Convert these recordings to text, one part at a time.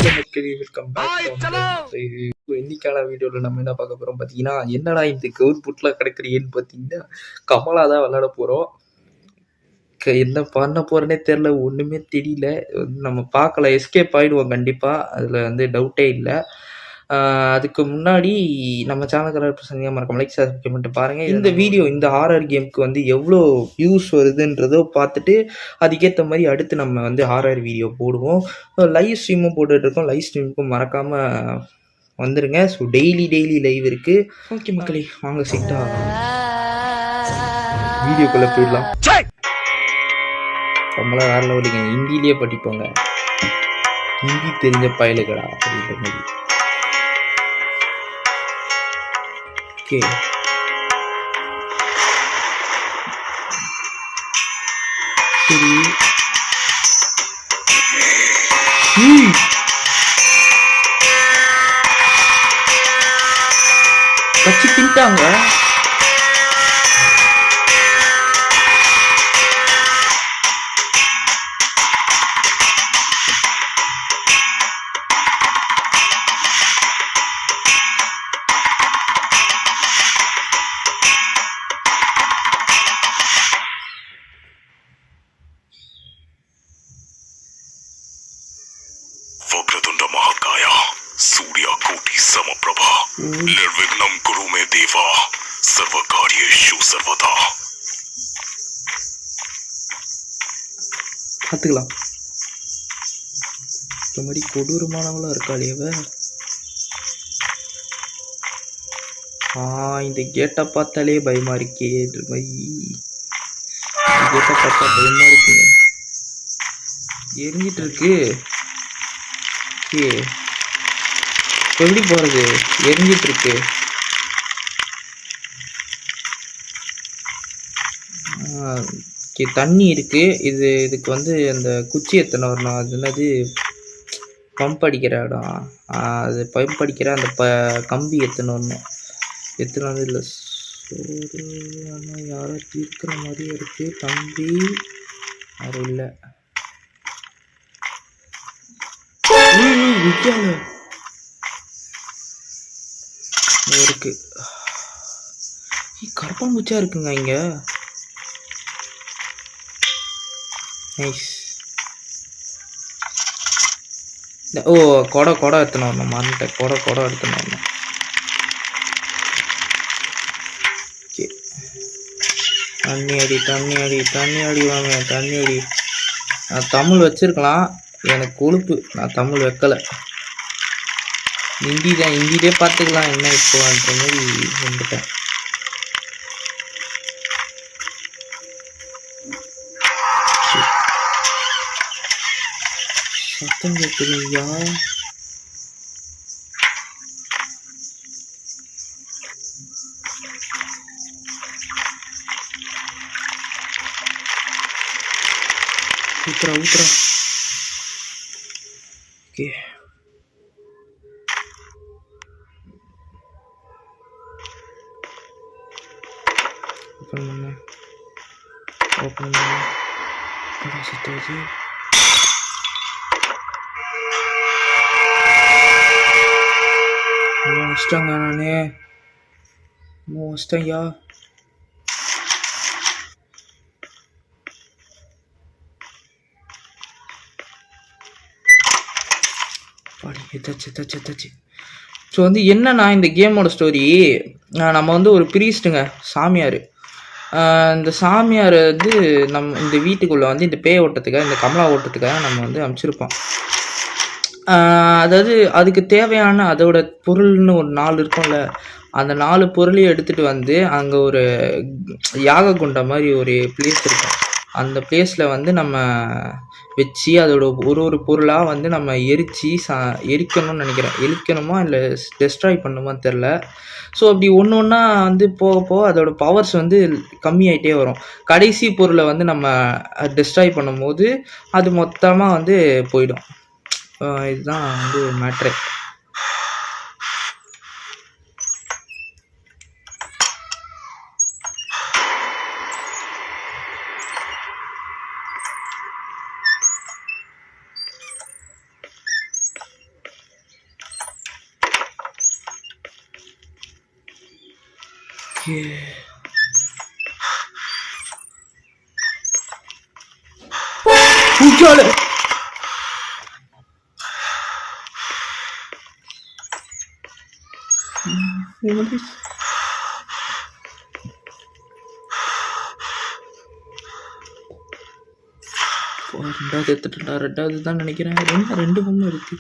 மக்களே welcome back. இன்னைக்கான வீடியோவில் நம்ம என்ன பார்க்க போகிறோம் பார்த்தீங்கன்னா, என்னடா இந்த கவுர்புட்டில் கிடக்குறேன்னு பார்த்தீங்கன்னா, கமலா தான் விளாட போகிறோம். என்ன பண்ண போகிறேன்னே தெரில, ஒன்றுமே தெரியல. நம்ம பார்க்கலாம், எஸ்கேப் ஆகிடுவோம் கண்டிப்பாக, அதில் வந்து டவுட்டே இல்லை. அதுக்கு முன்னாடி நம்ம சேனலுக்கு பசங்க மறக்காம லைக் சப்ஸ்கிரைப் பண்ணிட்டு பாருங்கள். இந்த வீடியோ இந்த ஹாரர் கேமுக்கு வந்து எவ்வளோ வியூஸ் வருதுன்றதோ பார்த்துட்டு அதுக்கேற்ற மாதிரி அடுத்து நம்ம வந்து ஹாரர் வீடியோ போடுவோம். லைவ் ஸ்ட்ரீமும் போட்டுட்ருக்கோம். லைவ் ஸ்ட்ரீமுக்கும் மறக்காமல் வந்துடுங்க. ஸோ டெய்லி லைவ் இருக்குது. ஓகே மக்களே, வாங்க சீட்டா வீடியோக்குள்ளே போயிடலாம். நம்மளா வேற லெவலுங்க, ஹிந்திலேயே படிப்போங்க. ஹிந்தி தெரிஞ்ச பயலுக்கடா அப்படின்ற மாதிரி. ஓகே, சரி. கச்சி தின்ட்டாங்க. वक्रतुंड महाकाय सूर्यकोटि समप्रभा निर्विघ्नं कुरु मे देवा सर्वकार्येषु सर्वदा. பார்த்துக்கலாம். இந்த மாதிரி கொடூரமானவளாக இருக்காளியவ. இந்த கேட்டை பார்த்தாலே பயமா இருக்கே. கேட்டை பார்த்தா பயமா இருக்குங்க. எரிஞ்சிட்டு இருக்கு. எப்படி போறது? எரிஞ்சிட்டு இருக்கு. தண்ணி இருக்கு. இதுக்கு வந்து அந்த குச்சி எத்தனை வரணும். அது என்னது, பம்ப் அடிக்கிற இடம். அது பம்ப் அடிக்கிற அந்த கம்பி எத்தனை வரணும். எத்தனை வந்து இல்லை. சோறு ஆனால் யாரோ தீர்க்கிற மாதிரியே இருக்கு. கம்பி யாரும் இல்லை. இருக்கு. கரப்பாம்பூச்சா இருக்குங்க இங்க. நைஸ். ஓ, கொடை எடுத்துன்னு வரணும். மறந்துட்டேன். கொடை எடுத்துன்னு வரணும். ஓகே, தண்ணி அடி வாங்க. தண்ணி அடி. நான் தமிழ் வச்சிருக்கலாம், எனக்கு கொழுப்பு. நான் தமிழ் வைக்கலை. ஹிந்திலே பார்த்துக்கலாம். என்ன இப்போ அந்த மாதிரி வந்துட்டேன். சத்தம் கேட்குதுங்கய்யா. ஊத்துறா. ஓகே, ஓப்பன் பண்ண சுத்தாச்சு. வச்சிட்டாங்க. நானே வச்சிட்டேன்யா. எத்தாச்சு. ஸோ வந்து என்னன்னா, இந்த கேமோட ஸ்டோரி, நம்ம வந்து ஒரு பிரீஸ்ட்டுங்க, சாமியார். இந்த சாமியார் வந்து நம்ம இந்த வீட்டுக்குள்ளே வந்து இந்த பேய் ஓட்டத்துக்காக, இந்த கமலா ஓட்டத்துக்காக நம்ம வந்து அமைச்சிருப்போம். அதாவது அதுக்கு தேவையான அதோட பொருள்னு ஒரு 4 இருக்கும்ல, அந்த 4 பொருளையும் எடுத்துகிட்டு வந்து அங்கே ஒரு யாக குண்ட மாதிரி ஒரு பிளேஸ் இருக்கும். அந்த பிளேஸில் வந்து நம்ம வச்சு அதோட ஒரு பொருளாக வந்து நம்ம எரிக்கணும்னு நினைக்கிறேன். எரிக்கணுமா இல்லை டெஸ்ட்ராய் பண்ணுமான்னு தெரில. ஸோ அப்படி ஒன்றா வந்து போக அதோட பவர்ஸ் வந்து கம்மியாயிட்டே வரும். கடைசி பொருளை வந்து நம்ம டெஸ்ட்ராய் பண்ணும்போது அது மொத்தமாக வந்து போயிடும். இதுதான் வந்து மேட்ரு. ஓகே. பூச்சால ரெண்டாவது எடுத்துட்டா. ரெண்டாவது தான் நினைக்கிறேன். ரெண்டு பொம்மை இருக்கு.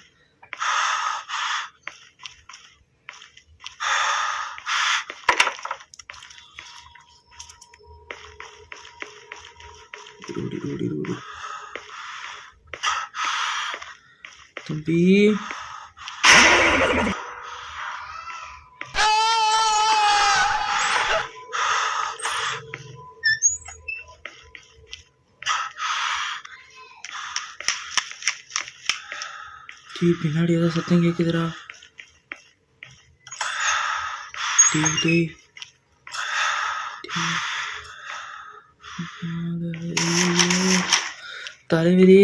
தம்பி பின்னாடி ஏதோ சத்தம் கேக்குதுடா. தலைவிரி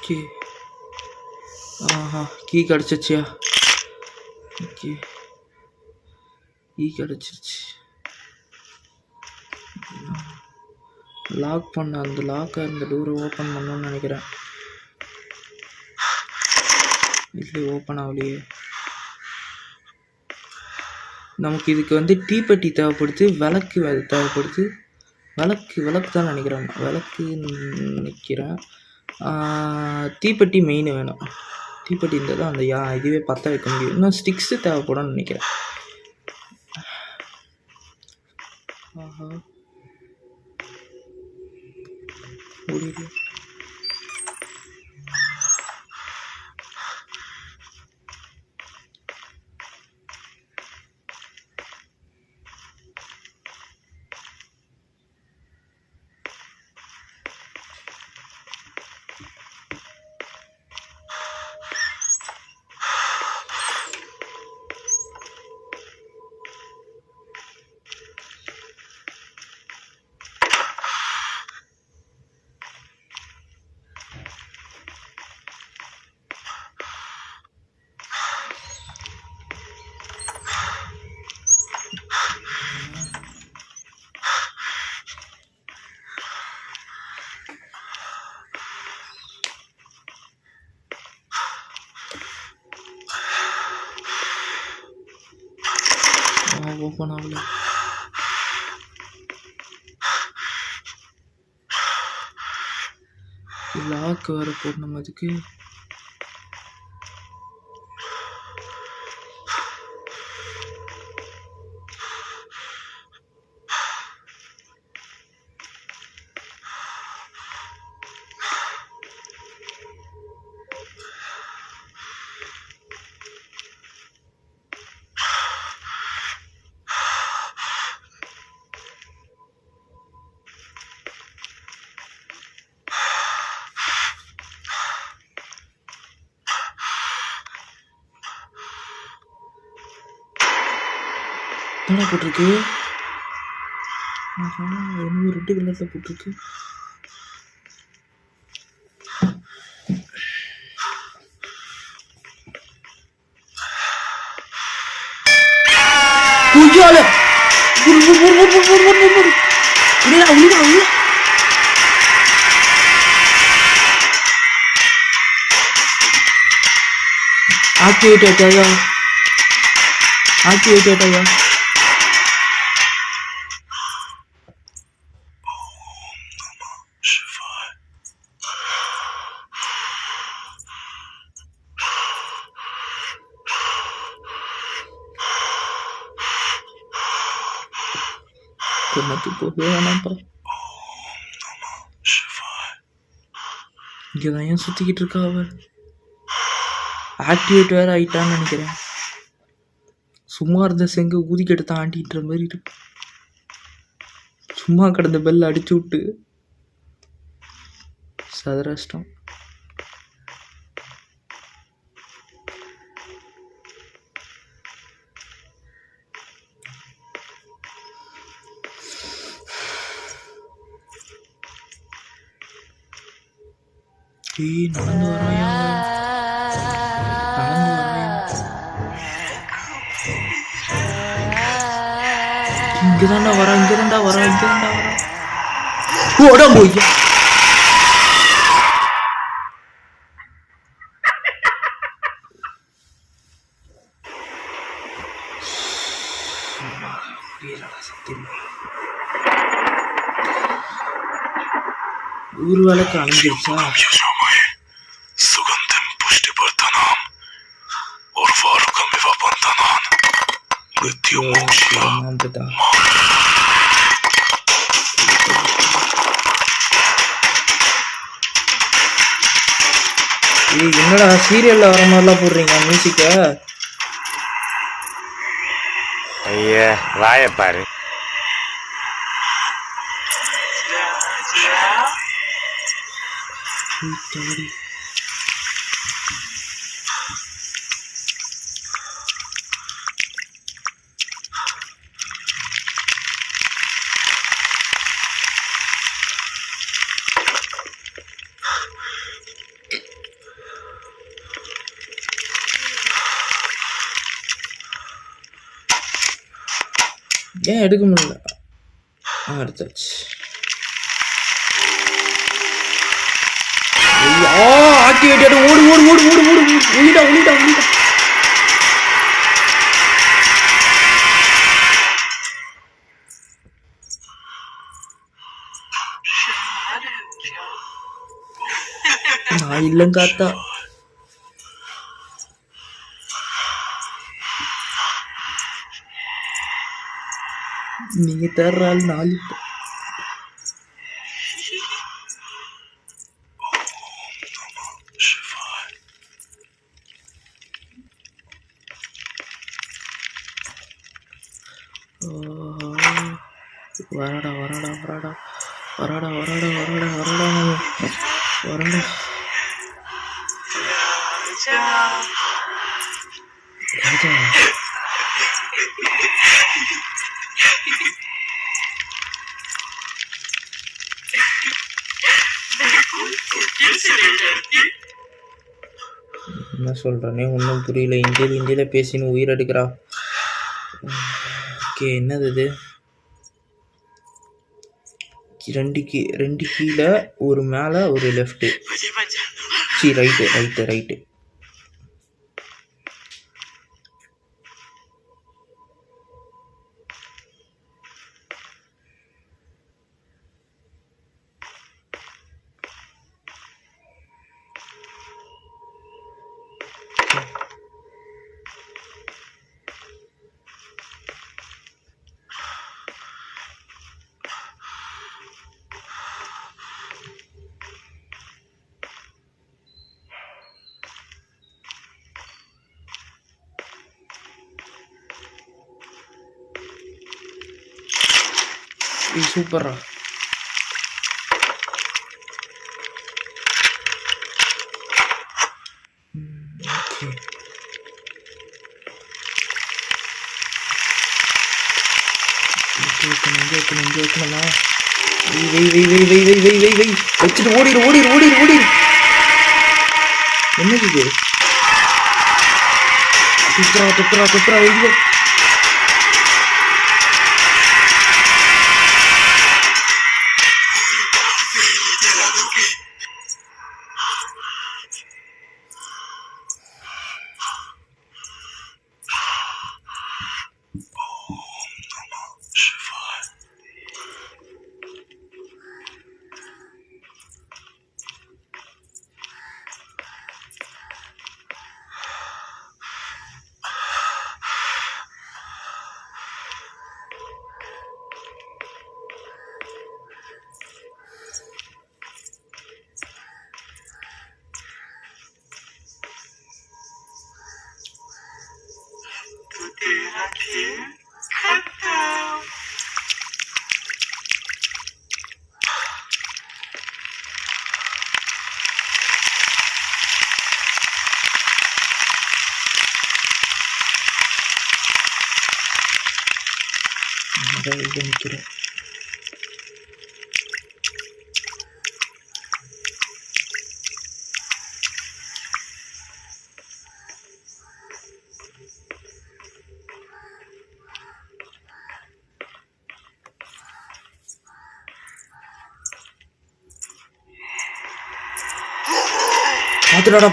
கீ. ஆஹா, கீ கிடச்சிச்சியா? ஓகே, கீ கிடச்சிருச்சு. லாக் பண்ண அந்த லாக்கை இந்த டோரை ஓப்பன் பண்ணணும்னு நினைக்கிறேன். இல்லை, ஓப்பன் ஆகலையே. நமக்கு இதுக்கு வந்து தீப்பெட்டி தேவைப்படுது, விளக்கு தேவைப்படுது. விளக்கு தான் நினைக்கிறேன். விளக்கு நினைக்கிறேன். தீப்பெட்டி மெயின் வேணும். தீப்பெட்டி இருந்தால் தான் அந்த இதுவே பற்ற வைக்க முடியும். இன்னும் ஸ்டிக்ஸு தேவைப்படும்னு நினைக்கிறேன். ஆஹா, ஓடிடு. ஓப்பன் ஆகல. லாக் வேற போடணும் அதுக்கு. என்ன போட்டிருக்கு? என்ன ரெட்டு கலர்ல போட்டிருக்கு. ஆக்டிவேட் ஆயிட்டாயா? ஆக்டிவேட் ஆயிட்டாயா? இங்கதான் ஏன் சுத்திக்கிட்டு இருக்கா அவ? ஆக்டிவேட் வேற ஆயிட்டான்னு நினைக்கிறேன். சும்மா இருந்த செங்க ஊதிக்கிட்டு தான் ஆண்டின்ற மாதிரி இருக்கு. சும்மா கிடந்த பெல் அடிச்சு விட்டு சதுரஷ்டம். நடந்து வராயா, நடந்து வராயா. இங்கதான்டா வரா, இங்கதான்டா வரா, இங்கதான்டா வரா. போய்யா. ஊர் வேலைக்கு அணிஞ்சிருச்சா? सुगंधम पुष्टि वर्धनाम और वारुकमिव बंधनान मृत्यु मोक्षया என்னடா சீரியல்ல வர மாதிரிலாம் போடுறீங்க மியூசிக்க? ஐயா வாய பாரு. ஏன் எடுக்க முடியல? எடுத்தாச்சு. ஆக்டிவேட். ஓடு ஓடு ஓடு ஓடு ஓடு. ஒளிடா ஒளிடா ஒளிடா. நான் இல்லங்காத்தா. நீங்க தேர்றாள் 4 வரடா வரடா வரடா வரடா வரடா வரடா வரடா வரடா. ராஜா என்ன சொல்கிறேனே ஒன்றும் புரியல. இந்தியில பேசின்னு உயிர் எடுக்கிறா. ஓகே, என்னது இது? 2 கீழே, ஒரு மேலே, ஒரு லெஃப்ட்டு. Right right right. சூப்பரா. வைக்கணுமா? வச்சுட்டு ஓடிடு ஓடிடு ஓடிடு ஓடிடு. என்னது இது? துப்புரா துப்புரா துப்புரா வைங்க. நிற்கிறேன்.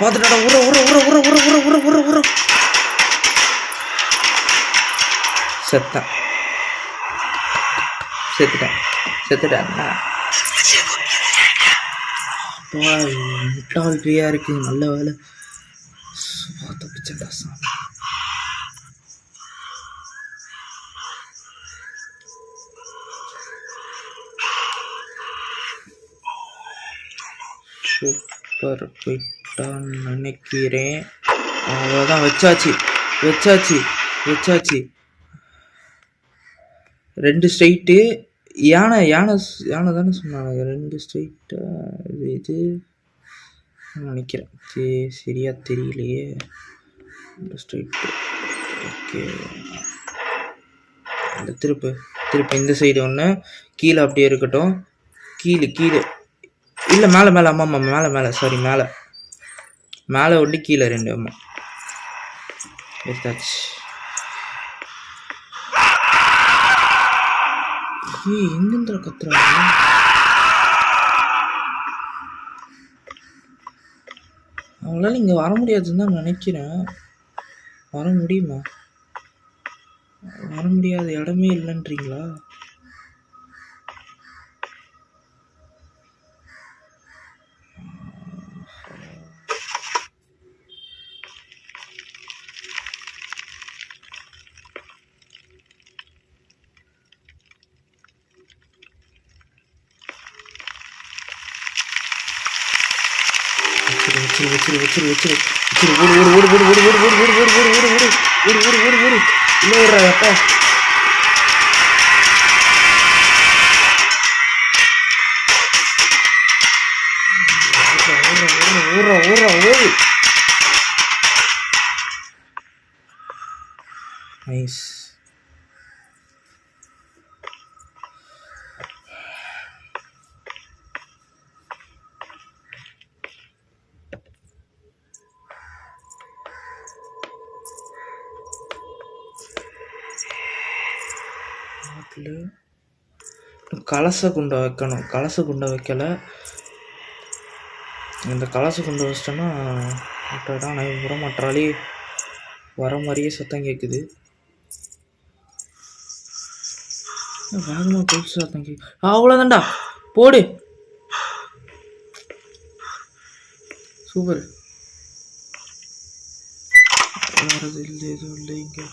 பாத்துட்டாடா உர செத்துட்டேன். முட்டாள் ஃப்ரீயா இருக்கு. நல்ல வேலை தப்பிச்சடா சாமி. சூப்பர் போயிட்டான்னு நினைக்கிறேன். அவ்வளோதான். வச்சாச்சு. 2 ஸ்ட்ரைட்டு. யானை தானே சொன்னாங்க. 2 ஸ்ட்ரைட்டா இது நினைக்கிறேன். சரியா தெரியலையே. 2 ஸ்ட்ரைட்டு. ஓகே, இந்த திருப்பு இந்த சைடு ஒன்று, கீழே அப்படியே இருக்கட்டும். கீழே இல்லை, மேலே ஆமாம் மேலே சாரி, மேலே ஒன்று, கீழே 2. ஆமாம், எடுத்தாச்சு. எங்கிருந்துற கத்துறாங்க? அவங்களால இங்கே வர முடியாதுன்னு தான் நினைக்கிறேன். வர முடியுமா? வர முடியாத இடமே இல்லைன்றீங்களா? வச்சிரு. ஓடு. இல்லை விடுறாப்பா. ஓடு. நைஸ். கலச குண்டை வைக்கணும். கலச குண்டை வைக்கல. இந்த கலச குண்டை வச்சிட்டோன்னா நான் விட மாட்டாளி. வர மாதிரியே சத்தம் கேட்குது. வேகமாக போயிட்டு சத்தம் கேட்குது. அவ்வளோதான்டா, போடு. சூப்பர். வரது இல்லை, எதுவும் இல்லை இங்கே.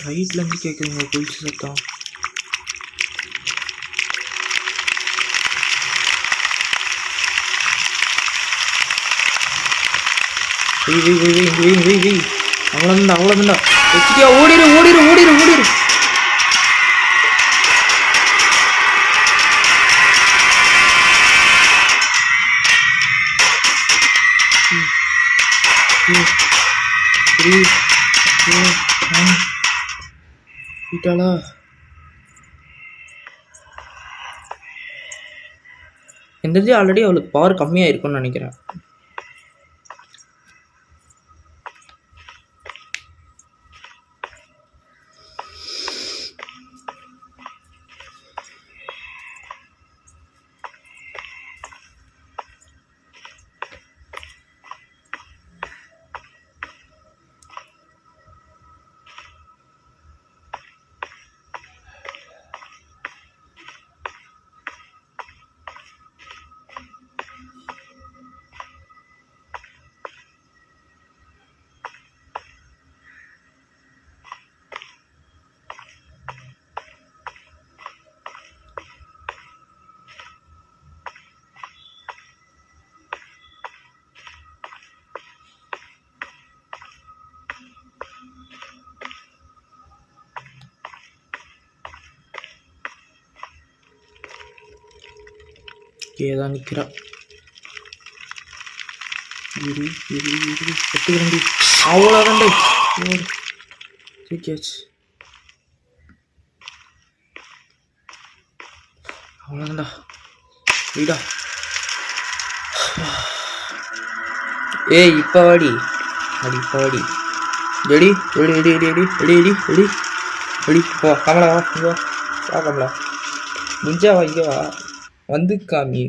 ரைட்லேருந்து கேட்குதுங்க குளிச்சு சத்தம். வெய். அவ்வளோதான்டா. வச்சுட்டியா? ஓடிரு. வீட்டாளா? இந்த ஆல்ரெடி அவளுக்கு பவர் கம்மியாக இருக்கும்னு நினைக்கிறேன். இங்கே தான் நிற்கிறா. எடுத்துக்கிறேன்டி. அவ்வளோதான்டே. தூக்கியாச்சு. அவ்வளோதான்டா. வீடா. ஏய் இப்போ வாடி. இப்போ வாடி. Ready ready ready ready ready ready ready ready. வா கமலா, வா இங்கே வா. வா கமலா, முடிஞ்சா வா, இங்கே வா. வந்து காமி.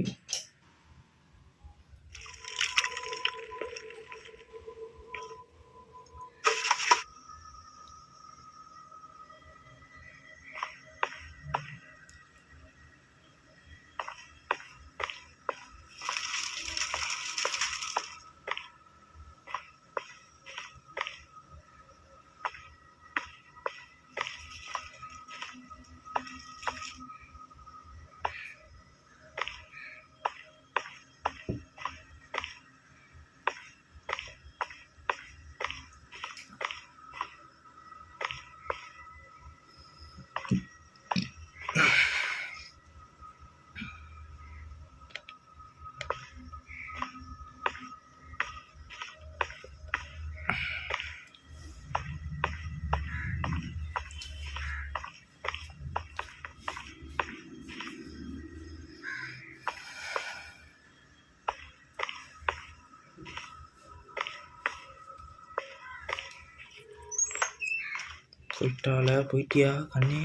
போயிட்டியா கண்ணே?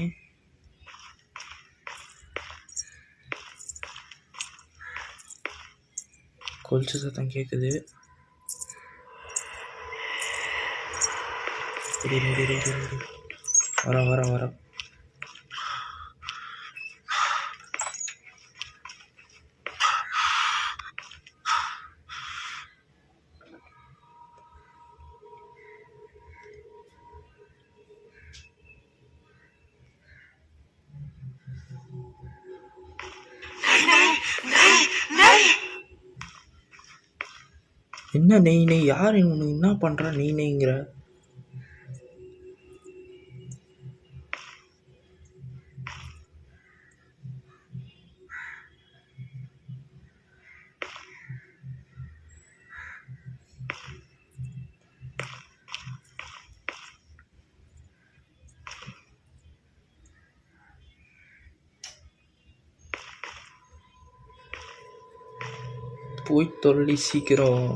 கொலுசு சத்தம் கேட்குது. வர என்ன நெய் நெய்? யார் உனக்கு என்ன பண்ணுறா நெய் நெய்ங்கிற? போய் தொல்லி சீக்கிரம்.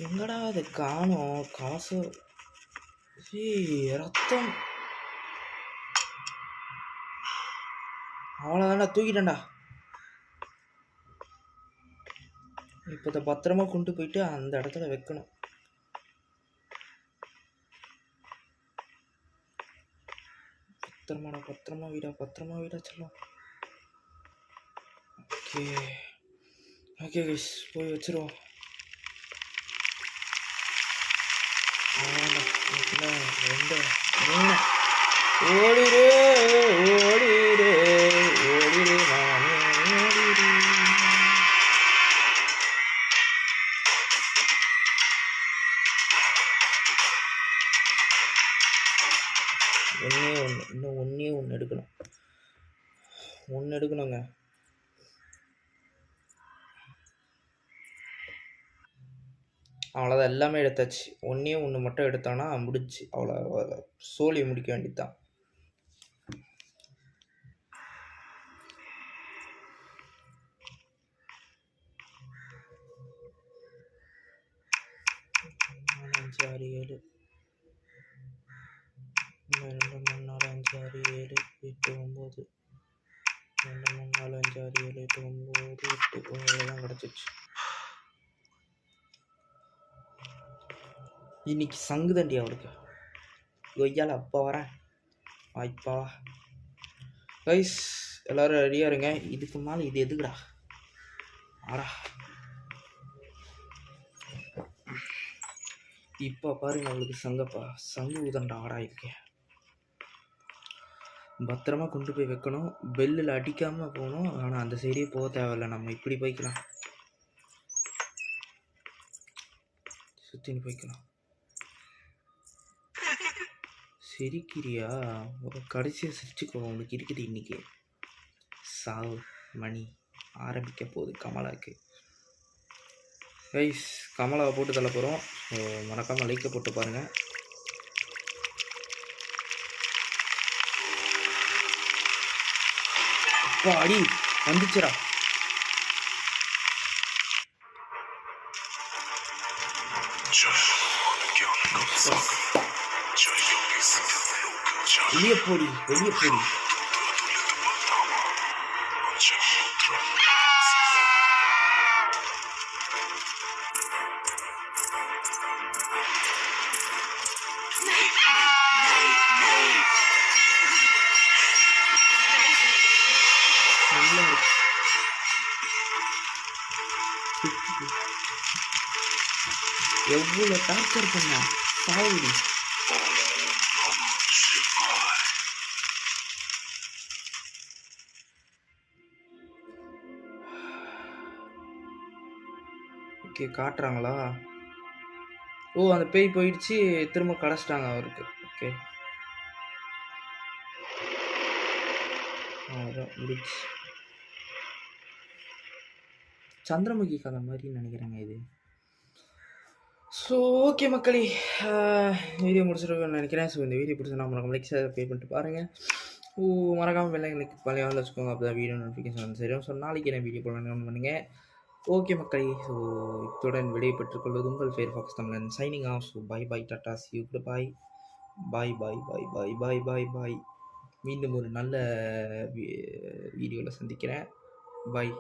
எங்கடா அது காணோம்? காசு ரத்தம். அவ்வளோதான்டா, தூக்கிட்டேன்டா. இப்போ இதை பத்திரமா கொண்டு போயிட்டு அந்த இடத்துல வைக்கணும். பத்திரமா வீடா செல்லும். ஓகே ஓகே கைஸ், போய் வச்சிருவோம். ஓடிடு ஓடிடு ஓடிடு நானே ஓடிடு. இன்னும் ஒன்று எடுக்கணுங்க. அவ்வளோதான், எல்லாமே எடுத்தாச்சு. ஒன்று மட்டும் எடுத்தோன்னா முடிச்சு. அவ்வளோ சோழியை முடிக்க வேண்டியதுதான். 6 7 2 3 4 5 6 7 8 9 2 3 4 5 6 7 8 9 8 இவ்வளோதான் கிடச்சிச்சு. இன்னைக்கு சங்கு தண்டி அவளுக்கு கொய்யால அப்பா வரேன் வாய்ப்பா. கைஸ் எல்லோரும் ரெடியாக இருங்க. இதுக்கு மேலே இது எதுக்குடா ஆடா. இப்போ பாருங்க அவளுக்கு சங்கப்பா சங்கு ஊதண்டா ஆடா இருக்கேன். பத்திரமா கொண்டு போய் வைக்கணும். பெல்லில் அடிக்காமல் போகணும். ஆனால் அந்த சைடே போக தேவையில்லை, நம்ம இப்படி போய்க்கலாம், சுற்றின்னு போய்க்கலாம். சிரிக்கிறியா? ஒரு கடைசியாக சிரிச்சுக்கோ, உங்களுக்கு இருக்குது இன்னைக்கு. சாவு மணி ஆரம்பிக்க போகுது கமலாவுக்கு. கைஸ் கமலாவை போட்டு தள்ள போகிறோம். ஸோ மறக்காமல் லைக்கை போட்டு பாருங்கள். அப்பா அடி வந்துச்சுரா. வெளியே போடி வெளியே போடி. எவ்வளோ டார்ச்சர் பண்ண சாவுடி. ஓகே காட்டுறாங்களா? ஓ அந்த பேய் போயிடுச்சு, திரும்ப கடைச்சிட்டாங்க அவருக்கு. ஓகே அதான் முடிச்சு. சந்திரமுகி கதை மாதிரி நினைக்கிறேங்க இது. ஸோ ஓகே மக்களே, வீடியோ முடிச்சிருக்கேன்னு நினைக்கிறேன். ஸோ இந்த வீடியோ பிடிச்சா மறக்காம லைக் ஷேர் பே பண்ணிட்டு பாருங்கள். மறக்காமல் வெள்ளைங்களுக்கு பழைய வந்து வச்சுக்கோங்க, அப்போ தான் வீடியோ நோட்டிஃபிகேஷன் வந்து சரியும். ஸோ நாளைக்கு என்ன வீடியோ போடணும்னு பண்ணுங்கள். ஓகே மக்களே, ஸோ இத்துடன் விடைபெற்றுக் கொள்வது உங்கள் Fairfax Tamilan signing off. So bye bye tata see you bye bye bye bye bye bye bye bye. மீண்டும் ஒரு நல்ல வீடியோவில் சந்திக்கிறேன். பாய்.